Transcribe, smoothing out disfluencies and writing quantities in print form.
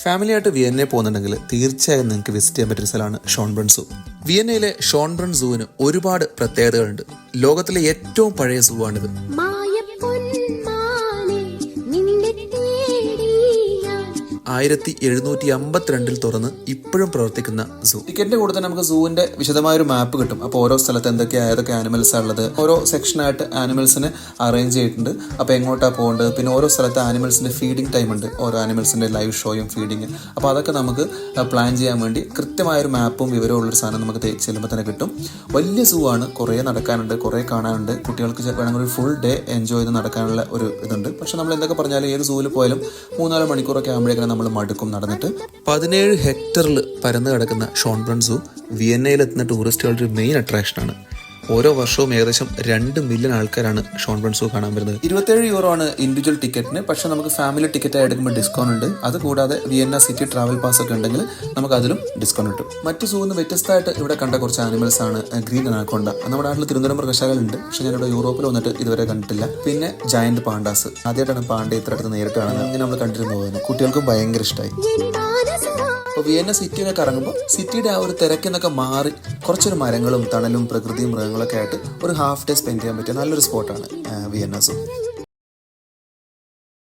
Family ആയിട്ട് വിയന്നെ പോകുന്നുണ്ടെങ്കിൽ തീർച്ചയായും നിങ്ങൾക്ക് വിസിറ്റ് ചെയ്യാൻ പറ്റിയ സ്ഥലമാണ് ഷോൺബ്രൺ സൂ. വിയന്നയിലെ ഷോൺബ്രൺ സൂവിന് ഒരുപാട് പ്രത്യേകതകളുണ്ട്. ലോകത്തിലെ ഏറ്റവും പഴയ സൂ ആണിത്. 1752 തുറന്ന് ഇപ്പോഴും പ്രവർത്തിക്കുന്ന സൂ. ടിക്കറ്റിന്റെ കൂടെ തന്നെ നമുക്ക് സൂവിന്റെ വിശദമായൊരു മാപ്പ് കിട്ടും. അപ്പോൾ ഓരോ സ്ഥലത്ത് ഏതൊക്കെ ആനിമൽസാണ് ഉള്ളത്, ഓരോ സെക്ഷനായിട്ട് ആനിമൽസിന് അറേഞ്ച് ചെയ്തിട്ടുണ്ട്. അപ്പോൾ എങ്ങോട്ടാണ് പോകേണ്ടത്, പിന്നെ ഓരോ സ്ഥലത്ത് ആനിമൽസിന്റെ ഫീഡിംഗ് ടൈം ഉണ്ട്, ഓരോ ആനിമൽസിന്റെ ലൈവ് ഷോയും ഫീഡിങ്. അപ്പോൾ അതൊക്കെ നമുക്ക് പ്ലാൻ ചെയ്യാൻ വേണ്ടി കൃത്യമായൊരു മാപ്പും വിവരവും ഉള്ളൊരു സാധനം നമുക്ക് ചെല്ലുമ്പോൾ തന്നെ കിട്ടും. വലിയ സൂ ആണ്, കുറേ നടക്കാനുണ്ട്, കുറേ കാണാനുണ്ട്. കുട്ടികൾക്ക് വേണമെങ്കിൽ ഒരു ഫുൾ ഡേ എൻജോയ് ചെയ്ത് നടക്കാനുള്ള ഒരു ഇതുണ്ട്. പക്ഷെ നമ്മൾ എന്തൊക്കെ പറഞ്ഞാലും ഏത് സൂവിൽ പോയാലും 3-4 മണിക്കൂറൊക്കെ ആകുമ്പോഴേക്കും നമ്മൾ മടുക്കും നടന്നിട്ട്. 17 ഹെക്ടറിൽ പരന്നു കിടക്കുന്ന ഷോൺബ്രൺ സൂ വിയന്നയിലെത്തുന്ന ടൂറിസ്റ്റുകളുടെ ഒരു മെയിൻ അട്രാക്ഷനാണ്. ഓരോ വർഷവും ഏകദേശം 2 മില്യൺ ആൾക്കാരാണ് ഷോൺബ്രൺ സൂ കാണാൻ വരുന്നത്. 27 യൂറോ ആണ് ഇൻഡിവിജ്വൽ ടിക്കറ്റിന്. പക്ഷെ നമുക്ക് ഫാമിലി ടിക്കറ്റ് ആയി എടുക്കുമ്പോൾ ഡിസ്കൗണ്ട് ഉണ്ട്. അതുകൂടാതെ വിയന്ന സിറ്റി ട്രാവൽ പാസ് ഒക്കെ ഉണ്ടെങ്കിൽ നമുക്ക് അതിലും ഡിസ്കൗണ്ട് കിട്ടും. മറ്റു സൂന്ന് വ്യത്യസ്തമായിട്ട് ഇവിടെ കണ്ട കുറച്ച് ആനിമൽസ് ആണ് ഗ്രീൻ അനാക്കോണ്ട. നമ്മുടെ നാട്ടിൽ തിരുവനന്തപുരം മൃഗശാലയുണ്ട്, പക്ഷെ ഞാനിവിടെ യൂറോപ്പിൽ വന്നിട്ട് ഇതുവരെ കണ്ടിട്ടില്ല. പിന്നെ ജയന്റ് പാണ്ടാസ്, ആദ്യമായിട്ടാണ് പാണ്ഡ ഇത്ര അടുത്ത് നേരിട്ട് കാണുന്നത്. ഇങ്ങനെ നമ്മൾ കണ്ടിരുന്നു പോകുന്നത് കുട്ടികൾക്കും ഭയങ്കര ഇഷ്ടമായി. അപ്പോൾ വിയന്ന സിറ്റിയൊക്കെ കറങ്ങുമ്പോൾ സിറ്റിയുടെ ആ ഒരു തിരക്കിന്നൊക്കെ മാറി കുറച്ചൊരു മരങ്ങളും തണലും പ്രകൃതിയും മൃഗങ്ങളൊക്കെ ആയിട്ട് ഒരു ഹാഫ് ഡേ സ്പെൻഡ് ചെയ്യാൻ പറ്റിയ നല്ലൊരു സ്പോട്ടാണ് വിയന്ന സൂ.